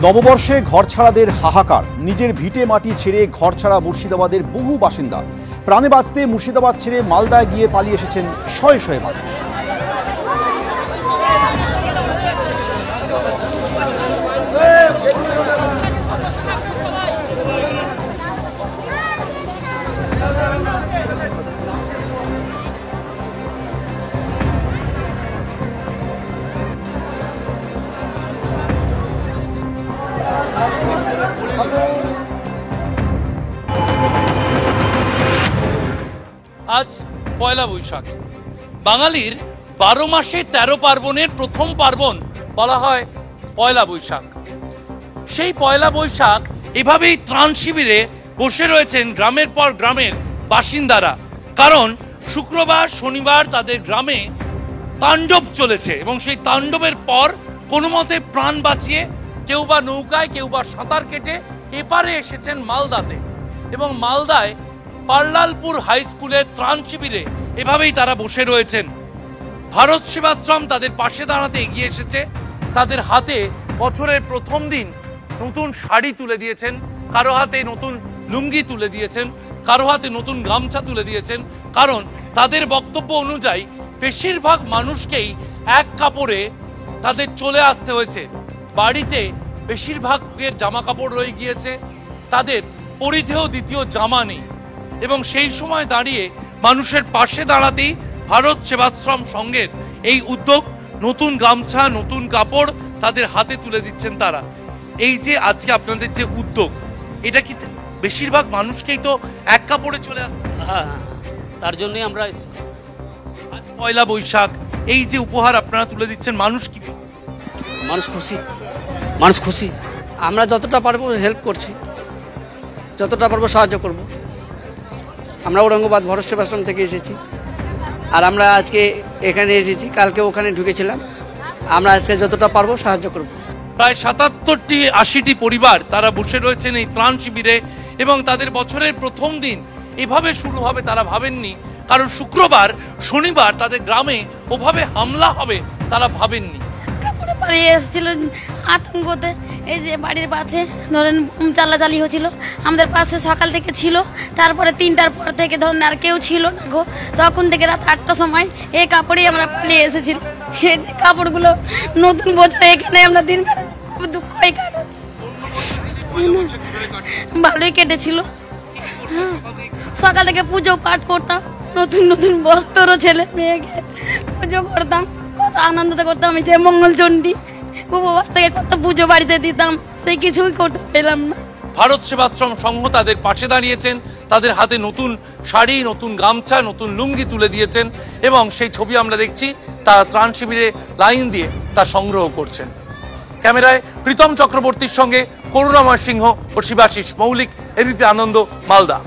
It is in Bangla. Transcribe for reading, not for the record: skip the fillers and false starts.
নববর্ষে ঘরছাড়াদের হাহাকার। নিজের ভিটে মাটি ছেড়ে ঘরছাড়া মুর্শিদাবাদের বহু বাসিন্দা। প্রাণে বাঁচতে মুর্শিদাবাদ ছেড়ে মালদায় গিয়ে পালিয়ে এসেছেন শয়ে শয়ে মানুষ। আজ পয়লা বৈশাখ, বাঙালির 12 মাসে 13 পার্বণের প্রথম পার্বণ বলা হয় পয়লা বৈশাখ। সেই পয়লা বৈশাখ এভাবেই ত্রাণ শিবিরে বসে রয়েছেন গ্রামের পর গ্রামের বাসিন্দারা, কারণ শুক্রবার শনিবার তাদের গ্রামে তাণ্ডব চলেছে এবং সেই তাণ্ডবের পর কোনো মতে প্রাণ বাঁচিয়ে কেউ বা নৌকায় কেউ বা সাঁতার কেটে এপারে এসেছেন মালদাতে, এবং মালদায় পার্লালপুর হাই স্কুলের ত্রাণ শিবিরে এভাবেই তারা বসে রয়েছেন। ভারত সেবাশ্রম তাদের পাশে দাঁড়াতে এগিয়ে এসেছে। তাদের হাতে বছরের প্রথম দিন নতুন শাড়ি তুলে দিয়েছেন, কারো হাতে নতুন লুঙ্গি তুলে দিয়েছেন, কারো হাতে নতুন গামছা তুলে দিয়েছেন, কারণ তাদের বক্তব্য অনুযায়ী বেশিরভাগ মানুষকেই এক কাপড়ে তাদের চলে আসতে হয়েছে। বাড়িতে বেশিরভাগের জামা কাপড় রয়ে গিয়েছে, তাদের পরিধেয় দ্বিতীয় জামা নেই, এবং সেই সময় দাঁড়িয়ে মানুষের পাশে দাঁড়াতেই ভারত সেবাশ্রম সংঘের এই উদ্যোগ, নতুন গামছা নতুন কাপড় তাদের হাতে তুলে দিচ্ছেন তারা। এই যে আজকে আপনাদের যে উদ্যোগ, এটা কি বেশিরভাগ মানুষকেই তো এক কাপড়ে চলে আসে? হ্যাঁ, তার জন্যই আমরা আজ পয়লা বৈশাখ, এই যে উপহার আপনারা তুলে দিচ্ছেন, মানুষ কি মানুষ খুশি। আমরা যতটা পারবো হেল্প করছি, যতটা পারবো সাহায্য করব। আমরা ঔরঙ্গাবাদ ভারত সেবাশ্রম থেকে এসেছি, আর আমরা আজকে এখানে এসেছি, কালকে ওখানে ঢুকেছিলাম। আমরা আজকে যতটা পারবো সাহায্য করব। প্রায় ৭৭-৮০টি পরিবার তারা বসে রয়েছেন এই ত্রাণ শিবিরে, এবং তাদের বছরের প্রথম দিন এভাবে শুরু হবে তারা ভাবেননি, কারণ শুক্রবার শনিবার তাদের গ্রামে ওভাবে হামলা হবে তারা ভাবেননি। পালিয়ে এসেছিল আতঙ্কতে। এই যে বাড়ির পাশে ধরেন চালাচালি হচ্ছিল, আমাদের পাশে সকাল থেকে ছিল, তারপরে 3টার পর থেকে ধরেন আর কেউ ছিল না গো। তখন থেকে রাত 8টার সময় এই কাপড়েই আমরা পালিয়ে এসেছিল। এই যে কাপড়গুলো নতুন বছরে এখানে আমরা দিন খুব দুঃখই কাটাচ্ছি। ভালোই কেটেছিল। সকাল থেকে পুজো পাঠ করতাম, নতুন নতুন বস্ত্র ছেলে মেয়েকে পুজো করতাম, কত আনন্দতে করতাম। এই যে মঙ্গলচণ্ডী উপবাস থেকে কত পুজো বাড়িতে দিতাম, সেই কিছুই করতে পেলাম না। ভারত সেবাশ্রম সংঘ তাদের পাশে দাঁড়িয়েছেন, তাদের হাতে নতুন শাড়ি নতুন গামছা নতুন লুঙ্গি তুলে দিয়েছেন, এবং সেই ছবি আমরা দেখছি তারা ত্রাণ শিবিরে লাইন দিয়ে তা সংগ্রহ করছেন। ক্যামেরায় প্রীতম চক্রবর্তীর সঙ্গে করুণাময় সিংহ ও শিবাশিস মৌলিক, এবিপি আনন্দ, মালদা।